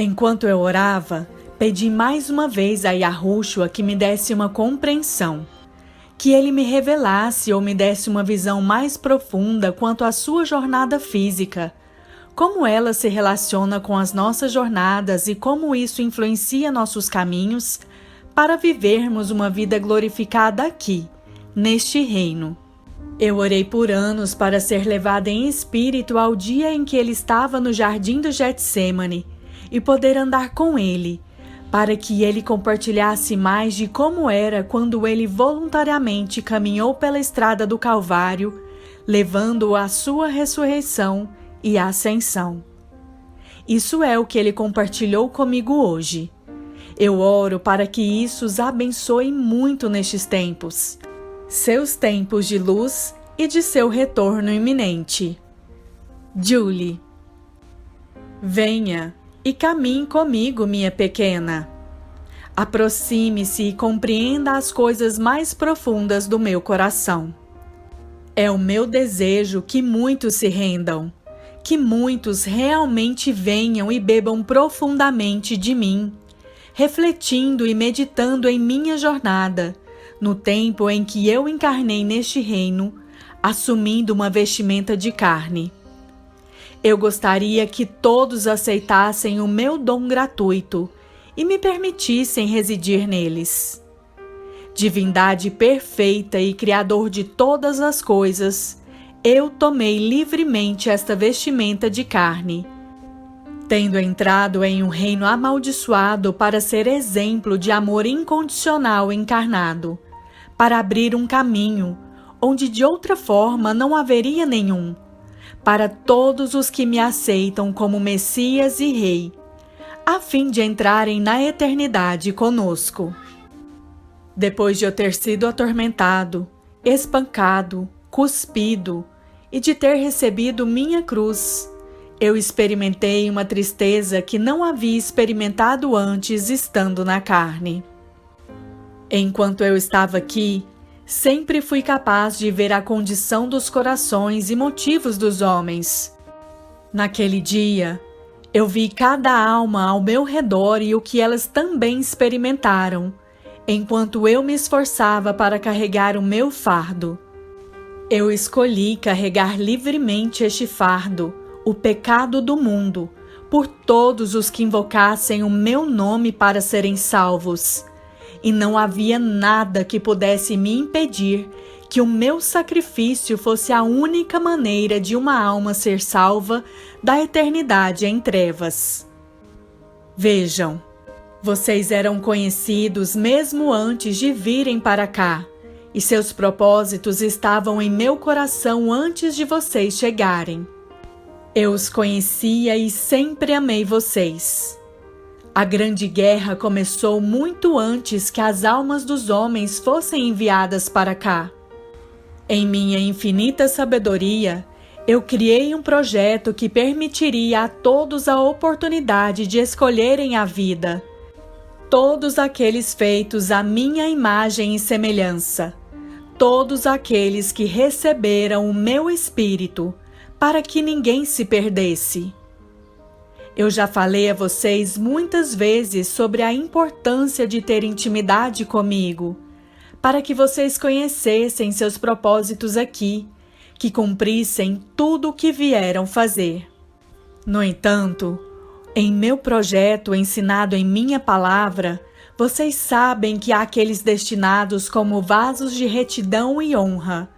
Enquanto eu orava, pedi mais uma vez a Yahushua que me desse uma compreensão, que ele me revelasse ou me desse uma visão mais profunda quanto à sua jornada física, como ela se relaciona com as nossas jornadas e como isso influencia nossos caminhos para vivermos uma vida glorificada aqui, neste reino. Eu orei por anos para ser levada em espírito ao dia em que ele estava no jardim do Getsêmani e poder andar com ele, para que ele compartilhasse mais de como era quando ele voluntariamente caminhou pela estrada do Calvário, levando a sua ressurreição e ascensão. Isso é o que ele compartilhou comigo hoje. Eu oro para que isso os abençoe muito nestes tempos, seus tempos de luz e de seu retorno iminente. Julie. Venha e caminhe comigo, minha pequena. Aproxime-se e compreenda as coisas mais profundas do meu coração. É o meu desejo que muitos se rendam, que muitos realmente venham e bebam profundamente de mim, refletindo e meditando em minha jornada, no tempo em que eu encarnei neste reino, assumindo uma vestimenta de carne. Eu gostaria que todos aceitassem o meu dom gratuito e me permitissem residir neles. Divindade perfeita e Criador de todas as coisas, eu tomei livremente esta vestimenta de carne, tendo entrado em um reino amaldiçoado para ser exemplo de amor incondicional encarnado, para abrir um caminho, onde de outra forma não haveria nenhum, para todos os que me aceitam como Messias e Rei, a fim de entrarem na eternidade conosco. Depois de eu ter sido atormentado, espancado, cuspido e de ter recebido minha cruz, eu experimentei uma tristeza que não havia experimentado antes estando na carne. Enquanto eu estava aqui, sempre fui capaz de ver a condição dos corações e motivos dos homens. Naquele dia, eu vi cada alma ao meu redor e o que elas também experimentaram, enquanto eu me esforçava para carregar o meu fardo. Eu escolhi carregar livremente este fardo, o pecado do mundo, por todos os que invocassem o meu nome para serem salvos. E não havia nada que pudesse me impedir que o meu sacrifício fosse a única maneira de uma alma ser salva da eternidade em trevas. Vejam, vocês eram conhecidos mesmo antes de virem para cá, e seus propósitos estavam em meu coração antes de vocês chegarem. Eu os conhecia e sempre amei vocês. A grande guerra começou muito antes que as almas dos homens fossem enviadas para cá. Em minha infinita sabedoria, eu criei um projeto que permitiria a todos a oportunidade de escolherem a vida. Todos aqueles feitos à minha imagem e semelhança. Todos aqueles que receberam o meu espírito, para que ninguém se perdesse. Eu já falei a vocês muitas vezes sobre a importância de ter intimidade comigo, para que vocês conhecessem seus propósitos aqui, que cumprissem tudo o que vieram fazer. No entanto, em meu projeto ensinado em minha palavra, vocês sabem que há aqueles destinados como vasos de retidão e honra,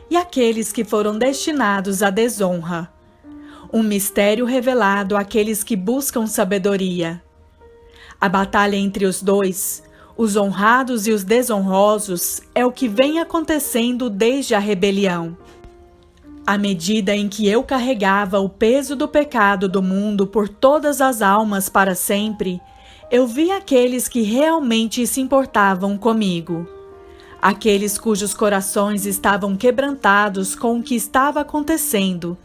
e aqueles que foram destinados à desonra. Um mistério revelado àqueles que buscam sabedoria. A batalha entre os dois, os honrados e os desonrosos, é o que vem acontecendo desde a rebelião. À medida em que eu carregava o peso do pecado do mundo por todas as almas para sempre, eu vi aqueles que realmente se importavam comigo. Aqueles cujos corações estavam quebrantados com o que estava acontecendo.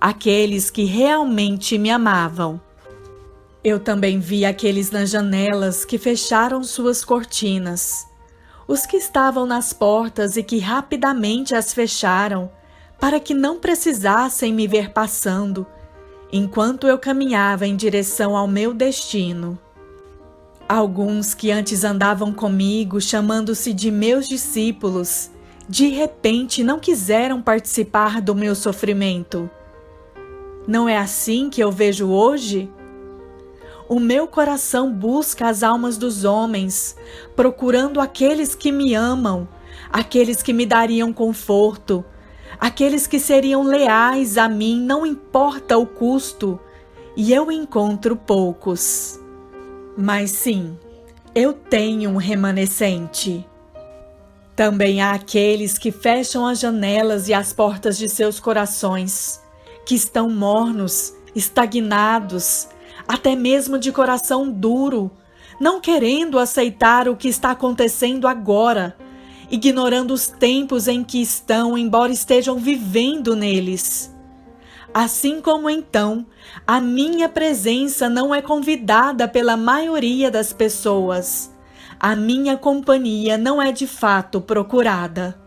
Aqueles que realmente me amavam. Eu também vi aqueles nas janelas que fecharam suas cortinas, os que estavam nas portas e que rapidamente as fecharam, para que não precisassem me ver passando, enquanto eu caminhava em direção ao meu destino. Alguns que antes andavam comigo, chamando-se de meus discípulos, de repente não quiseram participar do meu sofrimento. Não é assim que eu vejo hoje? O meu coração busca as almas dos homens, procurando aqueles que me amam, aqueles que me dariam conforto, aqueles que seriam leais a mim, não importa o custo, e eu encontro poucos. Mas sim, eu tenho um remanescente. Também há aqueles que fecham as janelas e as portas de seus corações, que estão mornos, estagnados, até mesmo de coração duro, não querendo aceitar o que está acontecendo agora, ignorando os tempos em que estão, embora estejam vivendo neles. Assim como então, a minha presença não é convidada pela maioria das pessoas. A minha companhia não é de fato procurada.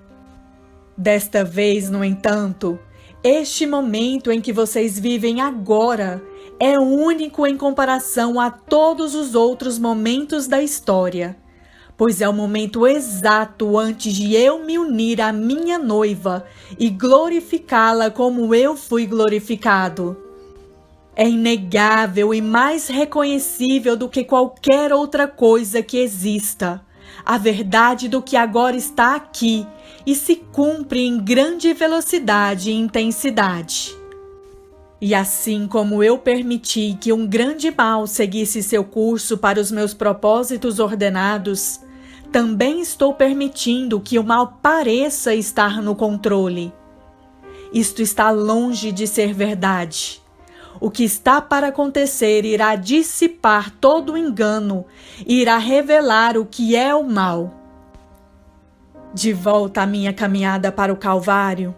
Desta vez, no entanto, este momento em que vocês vivem agora é único em comparação a todos os outros momentos da história, pois é o momento exato antes de eu me unir à minha noiva e glorificá-la como eu fui glorificado. É inegável e mais reconhecível do que qualquer outra coisa que exista, a verdade do que agora está aqui e se cumpre em grande velocidade e intensidade. E assim como eu permiti que um grande mal seguisse seu curso para os meus propósitos ordenados, também estou permitindo que o mal pareça estar no controle. Isto está longe de ser verdade. O que está para acontecer irá dissipar todo o engano e irá revelar o que é o mal. De volta à minha caminhada para o Calvário,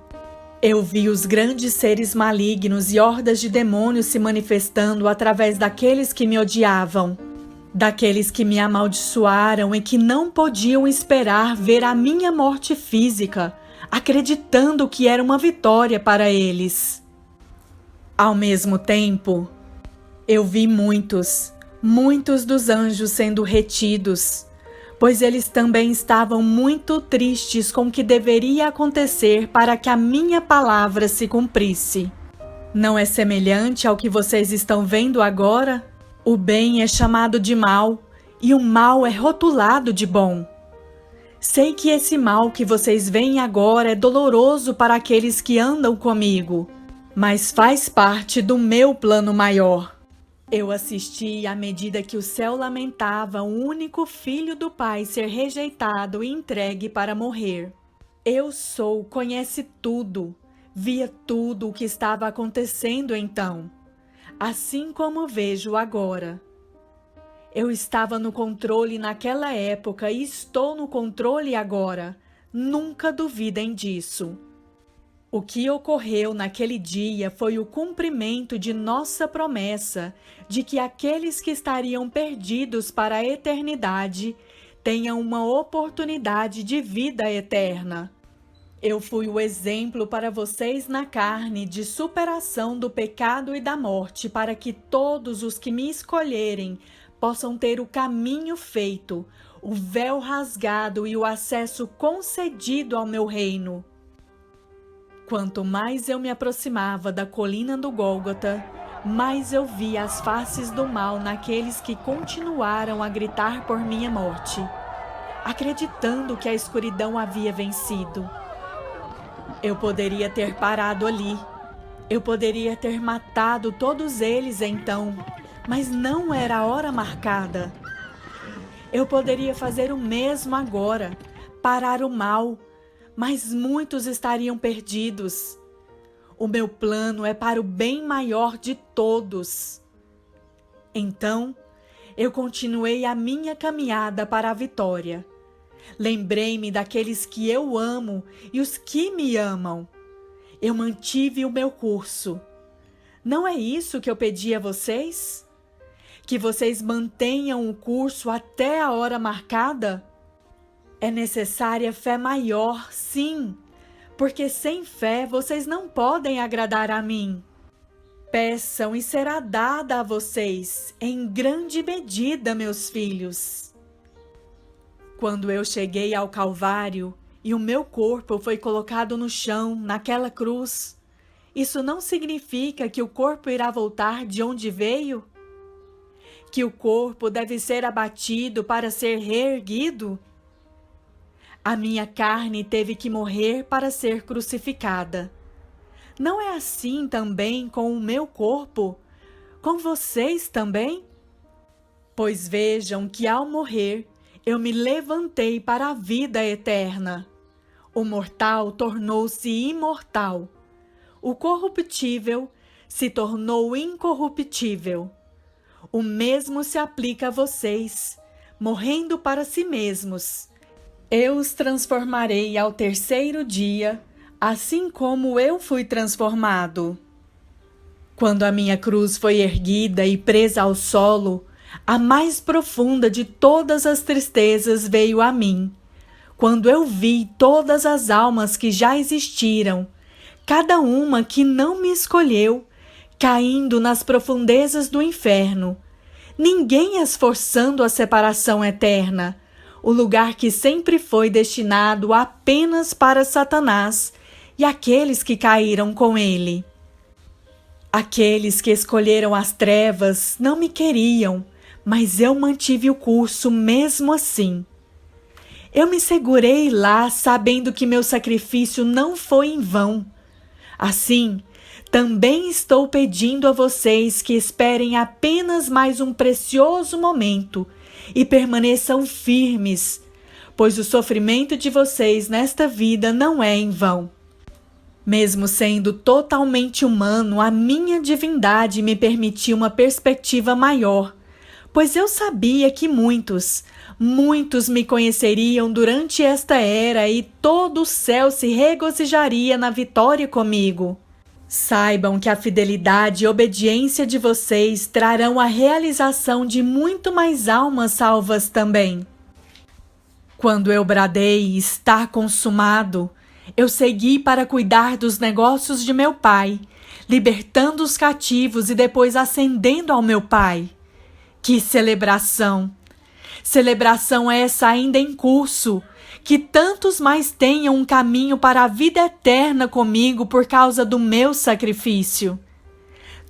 eu vi os grandes seres malignos e hordas de demônios se manifestando através daqueles que me odiavam, daqueles que me amaldiçoaram e que não podiam esperar ver a minha morte física, acreditando que era uma vitória para eles. Ao mesmo tempo, eu vi muitos dos anjos sendo retidos, pois eles também estavam muito tristes com o que deveria acontecer para que a minha palavra se cumprisse. Não é semelhante ao que vocês estão vendo agora? O bem é chamado de mal e o mal é rotulado de bom. Sei que esse mal que vocês veem agora é doloroso para aqueles que andam comigo, mas faz parte do meu plano maior. Eu assisti à medida que o céu lamentava o único filho do Pai ser rejeitado e entregue para morrer. Eu sou, conhece tudo, via tudo o que estava acontecendo então, assim como vejo agora. Eu estava no controle naquela época e estou no controle agora. Nunca duvidem disso. O que ocorreu naquele dia foi o cumprimento de nossa promessa de que aqueles que estariam perdidos para a eternidade tenham uma oportunidade de vida eterna. Eu fui o exemplo para vocês na carne de superação do pecado e da morte, para que todos os que me escolherem possam ter o caminho feito, o véu rasgado e o acesso concedido ao meu reino. Quanto mais eu me aproximava da colina do Gólgota, mais eu via as faces do mal naqueles que continuaram a gritar por minha morte, acreditando que a escuridão havia vencido. Eu poderia ter parado ali, eu poderia ter matado todos eles então, mas não era a hora marcada. Eu poderia fazer o mesmo agora, parar o mal, mas muitos estariam perdidos. O meu plano é para o bem maior de todos. Então, eu continuei a minha caminhada para a vitória. Lembrei-me daqueles que eu amo e os que me amam. Eu mantive o meu curso. Não é isso que eu pedi a vocês? Que vocês mantenham o curso até a hora marcada? É necessária fé maior, sim, porque sem fé vocês não podem agradar a mim. Peçam e será dada a vocês, em grande medida, meus filhos. Quando eu cheguei ao Calvário e o meu corpo foi colocado no chão, naquela cruz, isso não significa que o corpo irá voltar de onde veio? Que o corpo deve ser abatido para ser reerguido? A minha carne teve que morrer para ser crucificada. Não é assim também com o meu corpo? Com vocês também? Pois vejam que ao morrer, eu me levantei para a vida eterna. O mortal tornou-se imortal. O corruptível se tornou incorruptível. O mesmo se aplica a vocês, morrendo para si mesmos. Eu os transformarei ao terceiro dia, assim como eu fui transformado. Quando a minha cruz foi erguida e presa ao solo, a mais profunda de todas as tristezas veio a mim. Quando eu vi todas as almas que já existiram, cada uma que não me escolheu, caindo nas profundezas do inferno, ninguém as forçando à separação eterna, o lugar que sempre foi destinado apenas para Satanás e aqueles que caíram com ele. Aqueles que escolheram as trevas não me queriam, mas eu mantive o curso mesmo assim. Eu me segurei lá sabendo que meu sacrifício não foi em vão. Assim, também estou pedindo a vocês que esperem apenas mais um precioso momento e permaneçam firmes, pois o sofrimento de vocês nesta vida não é em vão. Mesmo sendo totalmente humano, a minha divindade me permitiu uma perspectiva maior, pois eu sabia que muitos me conheceriam durante esta era e todo o céu se regozijaria na vitória comigo. Saibam que a fidelidade e obediência de vocês trarão a realização de muito mais almas salvas também. Quando eu bradei "está consumado", eu segui para cuidar dos negócios de meu pai, libertando os cativos e depois ascendendo ao meu pai. Que celebração! Celebração essa ainda em curso, que tantos mais tenham um caminho para a vida eterna comigo por causa do meu sacrifício.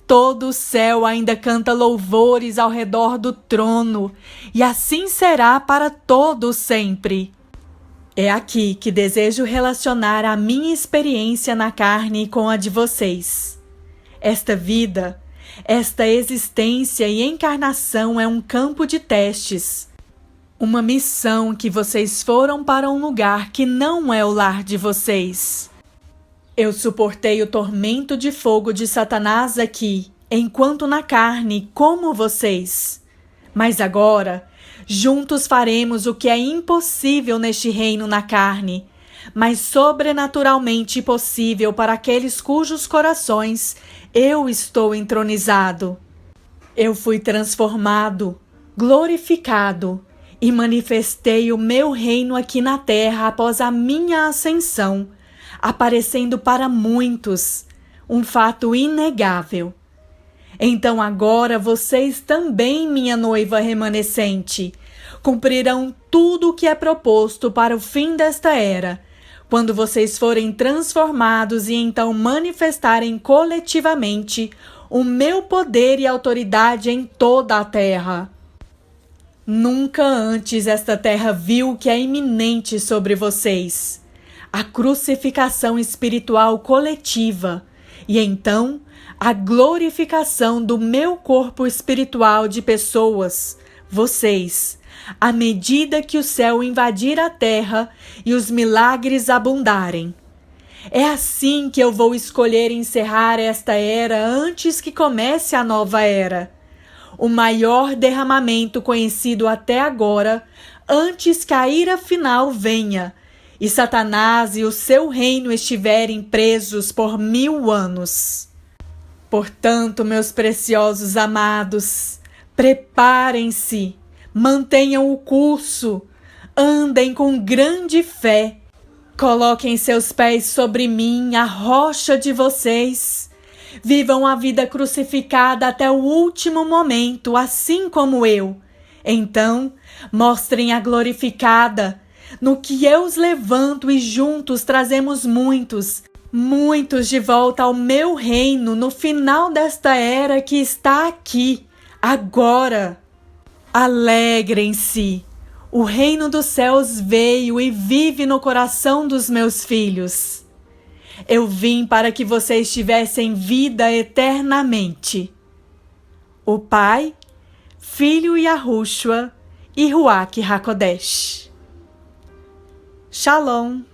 Todo o céu ainda canta louvores ao redor do trono, e assim será para todo sempre. É aqui que desejo relacionar a minha experiência na carne com a de vocês. Esta vida, esta existência e encarnação é um campo de testes. Uma missão que vocês foram para um lugar que não é o lar de vocês. Eu suportei o tormento de fogo de Satanás aqui, enquanto na carne, como vocês. Mas agora, juntos faremos o que é impossível neste reino na carne, mas sobrenaturalmente possível para aqueles cujos corações eu estou entronizado. Eu fui transformado, glorificado, e manifestei o meu reino aqui na terra após a minha ascensão, aparecendo para muitos, um fato inegável. Então agora vocês também, minha noiva remanescente, cumprirão tudo o que é proposto para o fim desta era, quando vocês forem transformados e então manifestarem coletivamente o meu poder e autoridade em toda a terra. Nunca antes esta terra viu o que é iminente sobre vocês, a crucificação espiritual coletiva, e então a glorificação do meu corpo espiritual de pessoas, vocês, à medida que o céu invadir a terra e os milagres abundarem. É assim que eu vou escolher encerrar esta era antes que comece a nova era. O maior derramamento conhecido até agora, antes que a ira final venha, e Satanás e o seu reino estiverem presos por 1000 anos. Portanto, meus preciosos amados, preparem-se, mantenham o curso, andem com grande fé, coloquem seus pés sobre mim, a rocha de vocês. Vivam a vida crucificada até o último momento, assim como eu. Então, mostrem a glorificada, no que eu os levanto e juntos trazemos muitos de volta ao meu reino no final desta era que está aqui, agora. Alegrem-se! O reino dos céus veio e vive no coração dos meus filhos. Eu vim para que vocês tivessem vida eternamente. O Pai, Filho Yahushua e Ruach HaKodesh. Shalom!